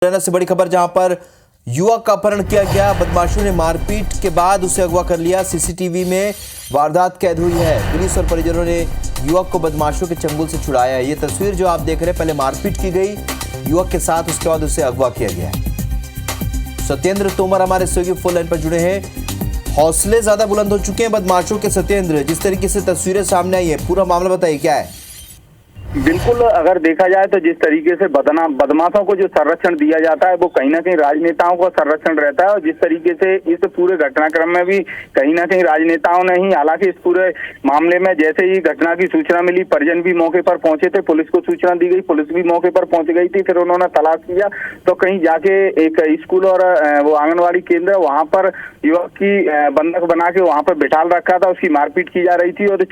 से बड़ी खबर, जहां पर युवक का अपहरण किया गया। बदमाशों ने मारपीट के बाद उसे अगवा कर लिया। सीसीटीवी में वारदात कैद हुई है। पुलिस और परिजनों ने युवक को बदमाशों के चंगुल से छुड़ाया है। ये तस्वीर जो आप देख रहे हैं, पहले मारपीट की गई युवक के साथ, उसके बाद उसे अगवा किया गया। सत्येंद्र तोमर हमारे सहयोगी फोन लाइन पर जुड़े हैं। हौसले ज्यादा बुलंद हो चुके हैं बदमाशों के। सत्येंद्र, जिस तरीके से तस्वीरें सामने आई है, पूरा मामला बताइए, क्या है? बिल्कुल, अगर देखा जाए तो जिस तरीके से बदमाशों को जो संरक्षण दिया जाता है वो कहीं ना कहीं राजनेताओं का संरक्षण रहता है। और जिस तरीके से इस पूरे घटनाक्रम में भी कहीं ना कहीं राजनेताओं ने ही, हालांकि इस पूरे मामले में जैसे ही घटना की सूचना मिली, परिजन भी मौके पर पहुंचे थे, पुलिस को सूचना दी गई, पुलिस भी मौके पर पहुंच गई थी। फिर उन्होंने तलाश किया तो कहीं जाके एक स्कूल और वो आंगनबाड़ी केंद्र, वहां पर युवक की बंधक बना के वहां पर बिठा रखा था, उसकी मारपीट की जा रही थी। और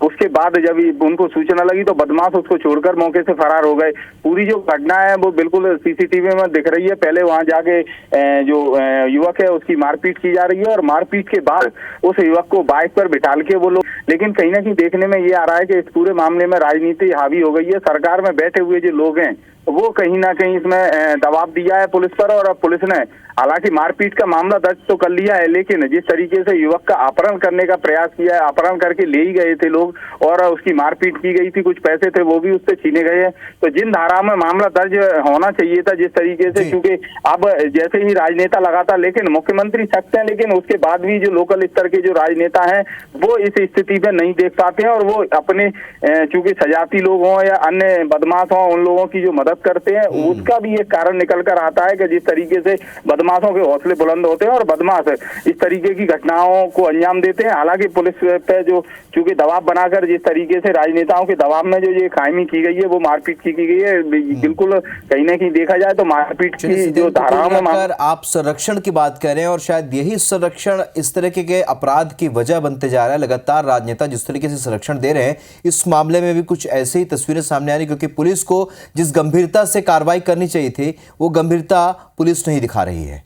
उसके बाद जब उनको सूचना लगी तो बदमाश उसको छोड़कर मौके से फरार हो गए। पूरी जो घटना है वो बिल्कुल सीसीटीवी में दिख रही है। पहले वहां जाके जो युवक है उसकी मारपीट की जा रही है और मारपीट के बाद उस युवक को बाइक पर बिठाल के वो लोग, लेकिन कहीं ना कहीं देखने में ये आ रहा है कि इस पूरे मामले में राजनीति हावी हो गई है। सरकार में बैठे हुए जो लोग हैं वो कहीं ना कहीं इसमें दबाव दिया है पुलिस पर। और पुलिस ने हालांकि मारपीट का मामला दर्ज तो कर लिया है, लेकिन जिस तरीके से युवक का अपहरण करने का प्रयास किया है, अपहरण करके ले ही गए थे लोग और उसकी मारपीट की गई थी, कुछ पैसे थे वो भी उससे छीने गए हैं। तो जिन धाराओं में मामला दर्ज होना चाहिए था जिस तरीके से, क्योंकि अब जैसे ही राजनेता लगातार, लेकिन मुख्यमंत्री सख्त है, लेकिन उसके बाद भी जो लोकल स्तर के जो राजनेता हैं वो इस स्थिति में नहीं देख पाते हैं। और वो अपने चूंकि सजाती लोग हों या अन्य बदमाश हों, उन लोगों की जो मदद करते हैं, उसका भी एक कारण निकल कर आता है कि जिस तरीके से बदमाशों के हौसले बुलंद होते हैं और बदमाश इस तरीके की घटनाओं को अंजाम देते हैं। हालांकि पुलिस पे जो चूंकि दबाव बनाकर जिस तरीके से राजनेताओं के दबाव में जो ये कायमी की गई है, वो मारपीट की गई है। बिल्कुल कहीं ना कहीं देखा जाए तो मारपीट की जो धाराओं में आप संरक्षण की बात कर रहे हैं और शायद यही संरक्षण इस तरीके के अपराध की वजह बनते जा रहा है। लगातार राजनेता जिस तरीके से संरक्षण दे रहे हैं, इस मामले में भी कुछ ऐसी ही तस्वीरें सामने आ रही, क्योंकि पुलिस को जिस गंभीरता से कार्रवाई करनी चाहिए थी वो गंभीरता पुलिस नहीं दिखा रही है।